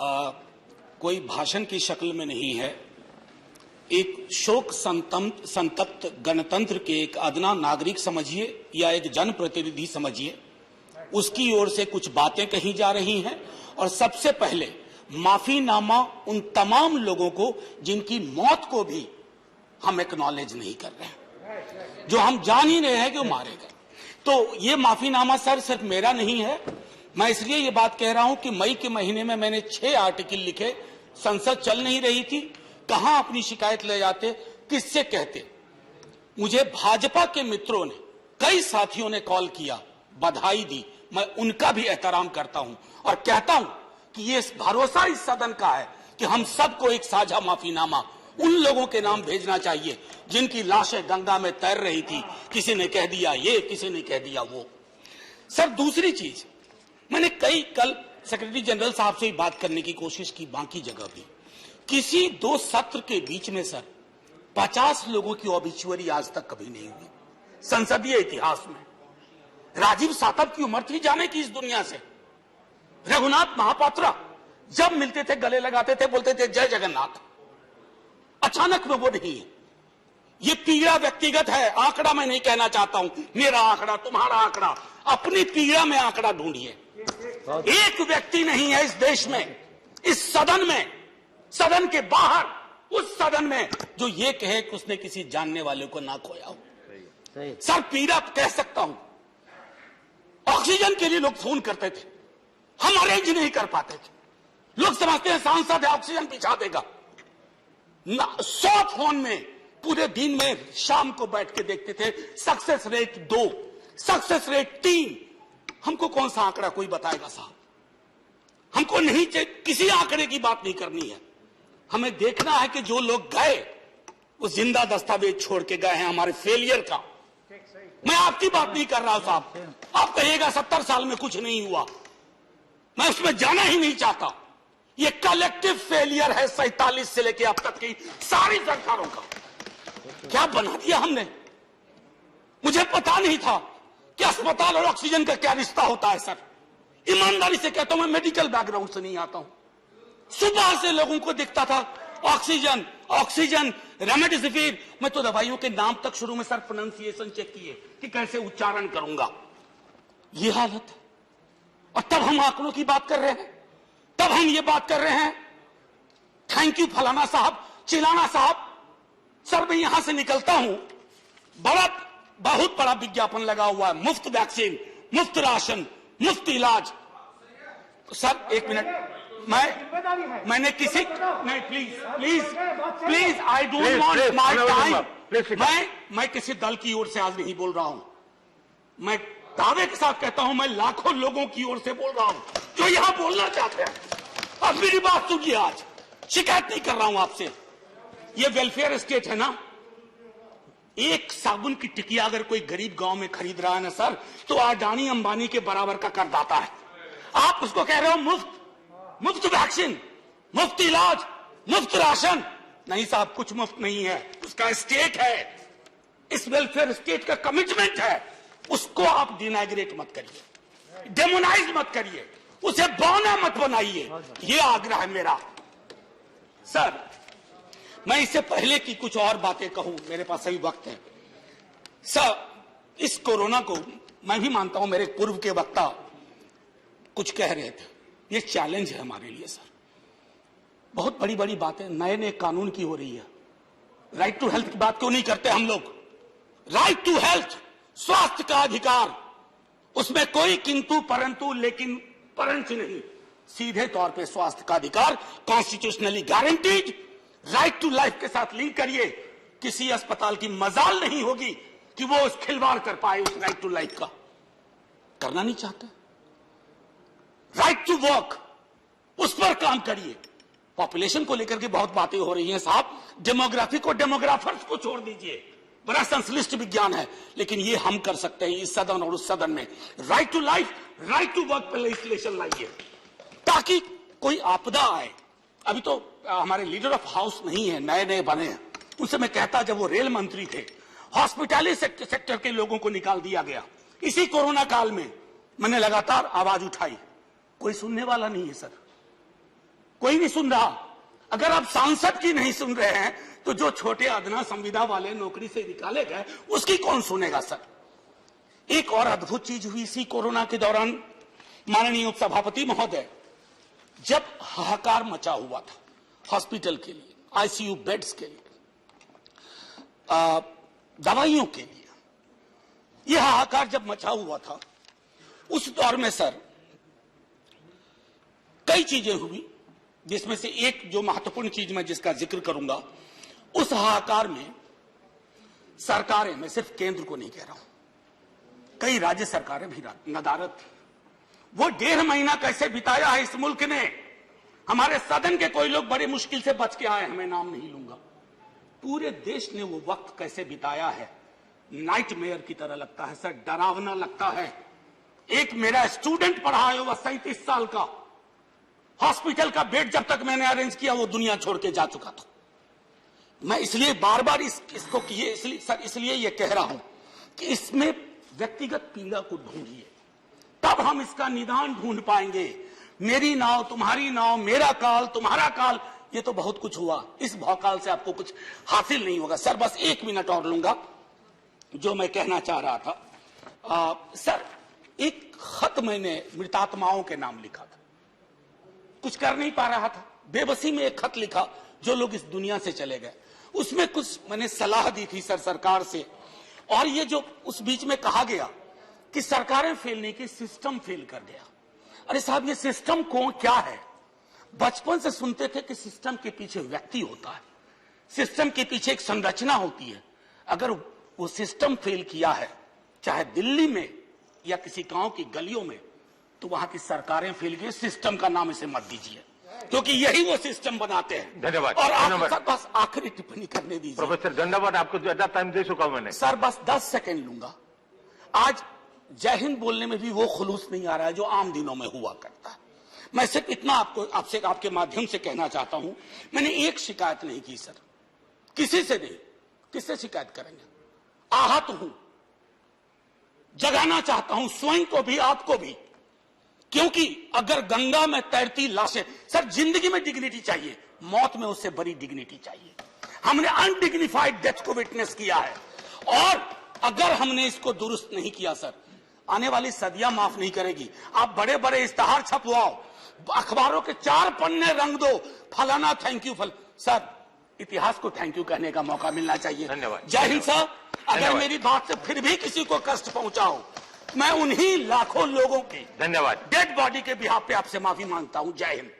कोई भाषण की शक्ल में नहीं है। एक शोक संतप्त गणतंत्र के एक अदना नागरिक समझिए या एक जनप्रतिनिधि समझिए, उसकी ओर से कुछ बातें कही जा रही हैं। और सबसे पहले माफीनामा उन तमाम लोगों को जिनकी मौत को भी हम एक्नॉलेज नहीं कर रहे हैं, जो हम जान ही रहे हैं कि वो मारे गए। तो ये माफीनामा सर सिर्फ मेरा नहीं है। मैं इसलिए ये बात कह रहा हूं कि मई के महीने में मैंने 6 आर्टिकल लिखे। संसद चल नहीं रही थी, कहां अपनी शिकायत ले जाते, किससे कहते। मुझे भाजपा के मित्रों ने, कई साथियों ने कॉल किया, बधाई दी। मैं उनका भी एहतराम करता हूं और कहता हूं कि ये भरोसा इस सदन का है कि हम सबको एक साझा माफीनामा उन लोगों के नाम भेजना चाहिए जिनकी लाशें गंगा में तैर रही थी। किसी ने कह दिया ये, किसी ने कह दिया वो। सर दूसरी चीज, मैंने कल सेक्रेटरी जनरल साहब से बात करने की कोशिश की, बाकी जगह भी। किसी 2 सत्र के बीच में सर 50 लोगों की ऑबिचुअरी आज तक कभी नहीं हुई संसदीय इतिहास में। राजीव सातव की उम्र थी जाने की इस दुनिया से। रघुनाथ महापात्रा जब मिलते थे गले लगाते थे, बोलते थे जय जगन्नाथ। अचानक में वो नहीं है। ये पीड़ा व्यक्तिगत है, आंकड़ा मैं नहीं कहना चाहता हूं, मेरा आंकड़ा, तुम्हारा आंकड़ा। अपनी पीड़ा में आंकड़ा ढूंढिए। एक व्यक्ति नहीं है इस देश में, इस सदन में, सदन के बाहर, उस सदन में जो ये कहे कि उसने किसी जानने वाले को ना खोया हो। सर पीड़ा कह सकता हूं। ऑक्सीजन के लिए लोग फोन करते थे, हम अरेंज नहीं कर पाते थे। लोग समझते हैं सांसद है, ऑक्सीजन पिछा देगा। 100 फोन में पूरे दिन में शाम को बैठ के देखते थे। Success rate 2, success rate 3। हमको कौन सा आंकड़ा कोई बताएगा साहब? हमको नहीं, किसी आंकड़े की बात नहीं करनी है। हमें देखना है कि जो लोग गए वो जिंदा दस्तावेज छोड़ के गए हैं हमारे फेलियर का। मैं आपकी बात नहीं कर रहा हूं साहब। आप कहिएगा 70 साल में कुछ नहीं हुआ, मैं उसमें जाना ही नहीं चाहता। ये कलेक्टिव फेलियर है 47 से लेकर अब तक की सारी सरकारों का। क्या बना दिया हमने? मुझे पता नहीं था कि अस्पताल और ऑक्सीजन का क्या रिश्ता होता है सर। ईमानदारी से कहता हूं, मैं मेडिकल बैकग्राउंड से नहीं आता हूं। सुबह से लोगों को दिखता था ऑक्सीजन ऑक्सीजन, रेमडेसिविर। मैं तो दवाइयों के नाम तक शुरू में सर प्रोनाउंसिएशन चेक किए कि कैसे उच्चारण करूंगा। ये हालत है। और तब हम आंकड़ों की बात कर रहे हैं, तब हम ये बात कर रहे हैं थैंक यू फलाना साहब, चिलाना साहब। सर मैं यहां से निकलता हूं, बहुत बड़ा विज्ञापन लगा हुआ है, मुफ्त वैक्सीन, मुफ्त राशन, मुफ्त इलाज। सर एक मिनट, मैंने किसी नहीं, please I don't want my time. मैं किसी दल की ओर से आज नहीं बोल रहा हूं। मैं दावे के साथ कहता हूं, मैं लाखों लोगों की ओर से बोल रहा हूं जो यहां बोलना चाहते हैं। अब मेरी बात सुनिए, आज शिकायत नहीं कर रहा हूं आपसे। ये वेलफेयर स्टेट है ना। एक साबुन की टिकिया अगर कोई गरीब गांव में खरीद रहा है ना सर, तो अडानी अंबानी के बराबर का करदाता है। आप उसको कह रहे हो मुफ्त वैक्सीन, मुफ्त इलाज, मुफ्त राशन। नहीं साहब, कुछ मुफ्त नहीं है, उसका स्टेट है। इस वेलफेयर स्टेट का कमिटमेंट है। उसको आप डिनाइग्रेट मत करिए, डेमोनाइज मत करिए, उसे बौना मत बनाइए। ये आग्रह है मेरा। सर मैं इससे पहले की कुछ और बातें कहूं, मेरे पास अभी वक्त है। सर इस कोरोना को मैं भी मानता हूं, मेरे पूर्व के वक्ता कुछ कह रहे थे, ये चैलेंज है हमारे लिए सर। बहुत बड़ी बड़ी बातें नए नए कानून की हो रही है। राइट टू हेल्थ की बात क्यों नहीं करते हम लोग? राइट टू हेल्थ, स्वास्थ्य का अधिकार, उसमें कोई किंतु परंतु लेकिन परंतु नहीं। सीधे तौर पे स्वास्थ्य का अधिकार constitutionally guaranteed. Right to life के साथ लिंक करिए। किसी अस्पताल की मजाल नहीं होगी कि वो उस खिलवाड़ कर पाए उस राइट टू लाइफ का। करना नहीं चाहते। राइट टू वर्क, उस पर काम करिए। पॉपुलेशन को लेकर के बहुत बातें हो रही हैं साहब। डेमोग्राफी को, डेमोग्राफर्स को छोड़ दीजिए, बड़ा संश्लिष्ट विज्ञान है, लेकिन ये हम कर सकते हैं इस सदन और उस सदन में। Right to life, right to work पर लेजिस्लेशन लाइए ताकि कोई आपदा आए। अभी तो हमारे लीडर ऑफ हाउस नहीं है, नए नए बने हैं। उनसे मैं कहता, जब वो रेल मंत्री थे, हॉस्पिटैलिटी सेक्टर के लोगों को निकाल दिया गया। इसी कोरोना काल में मैंने लगातार आवाज उठाई, कोई सुनने वाला नहीं है सर। कोई नहीं सुन रहा। अगर आप सांसद की नहीं सुन रहे हैं तो जो छोटे अदना संविदा वाले नौकरी से निकाले गए उसकी कौन सुनेगा सर। एक और अद्भुत चीज हुई इसी कोरोना के दौरान, माननीय उपसभापति महोदय, जब हाहाकार मचा हुआ था हॉस्पिटल के लिए, आईसीयू बेड्स के लिए, दवाइयों के लिए, यह हाहाकार जब मचा हुआ था, उस दौर में सर कई चीजें हुई, जिसमें से एक जो महत्वपूर्ण चीज मैं जिसका जिक्र करूंगा, उस हाहाकार में सरकारें, मैं सिर्फ केंद्र को नहीं कह रहा हूं, कई राज्य सरकारें भी नदारत थी। वो 1.5 महीना कैसे बिताया है इस मुल्क ने। हमारे सदन के कोई लोग बड़े मुश्किल से बच के आए हैं, मैं नाम नहीं लूंगा। पूरे देश ने वो वक्त कैसे बिताया है, नाइटमेयर की तरह लगता है सर, डरावना लगता है। एक मेरा स्टूडेंट पढ़ा है, वह 37 साल का, हॉस्पिटल का बेड जब तक मैंने अरेंज किया वो दुनिया छोड़ के जा चुका था। मैं इसलिए बार बार इसको इसलिए ये कह रहा हूं कि इसमें व्यक्तिगत पीड़ा को ढूंढिए, तब हम इसका निदान ढूंढ पाएंगे। मेरी नाव तुम्हारी नाव, मेरा काल तुम्हारा काल, ये तो बहुत कुछ हुआ, इस भौकाल से आपको कुछ हासिल नहीं होगा। सर बस 1 मिनट और लूंगा। जो मैं कहना चाह रहा था, सर एक खत मैंने मृतात्माओं के नाम लिखा था, कुछ कर नहीं पा रहा था, बेबसी में एक खत लिखा जो लोग इस दुनिया से चले गए। उसमें कुछ मैंने सलाह दी थी सर सरकार से, और ये जो उस बीच में कहा गया कि सरकारें फेल नहीं की, सिस्टम फेल कर गया। अरे साहब, ये सिस्टम कौन क्या है? बचपन से सुनते थे कि सिस्टम के पीछे व्यक्ति होता है, सिस्टम के पीछे एक संरचना होती है। अगर वो सिस्टम फेल किया है, चाहे दिल्ली में या किसी गांव की गलियों में, तो वहां की सरकारें फेल गई। सिस्टम का नाम इसे मत दीजिए, क्योंकि यही वो सिस्टम बनाते हैं। धन्यवाद। और आप बस आखिरी टिप्पणी करने दीजिए। प्रोफेसर धन्यवाद, आपको ज्यादा टाइम दे चुका हूं मैंने। सर बस 10 सेकंड लूंगा। आज जय हिंद बोलने में भी वो खुलूस नहीं आ रहा है जो आम दिनों में हुआ करता है। मैं सिर्फ इतना आपसे आपके माध्यम से कहना चाहता हूं, मैंने एक शिकायत नहीं की सर, किसी से नहीं। किससे शिकायत करेंगे? आहत हूं, जगाना चाहता हूं स्वयं को भी, आपको भी, क्योंकि अगर गंगा में तैरती लाशें, सर जिंदगी में डिग्निटी चाहिए, मौत में उससे बड़ी डिग्निटी चाहिए। हमने अनडिग्निफाइड डेथ को विटनेस किया है, और अगर हमने इसको दुरुस्त नहीं किया सर, आने वाली सदियां माफ नहीं करेगी। आप बड़े बड़े इश्तहार छपवाओ, अखबारों के 4 पन्ने रंग दो, फलाना थैंक यू सर, इतिहास को थैंक यू कहने का मौका मिलना चाहिए। धन्यवाद। जय हिंद सर। अगर मेरी बात से फिर भी किसी को कष्ट पहुंचाओ, मैं उन्हीं लाखों लोगों की धन्यवाद डेड बॉडी के बिहाफ पे आपसे माफी मांगता हूं। जय हिंद।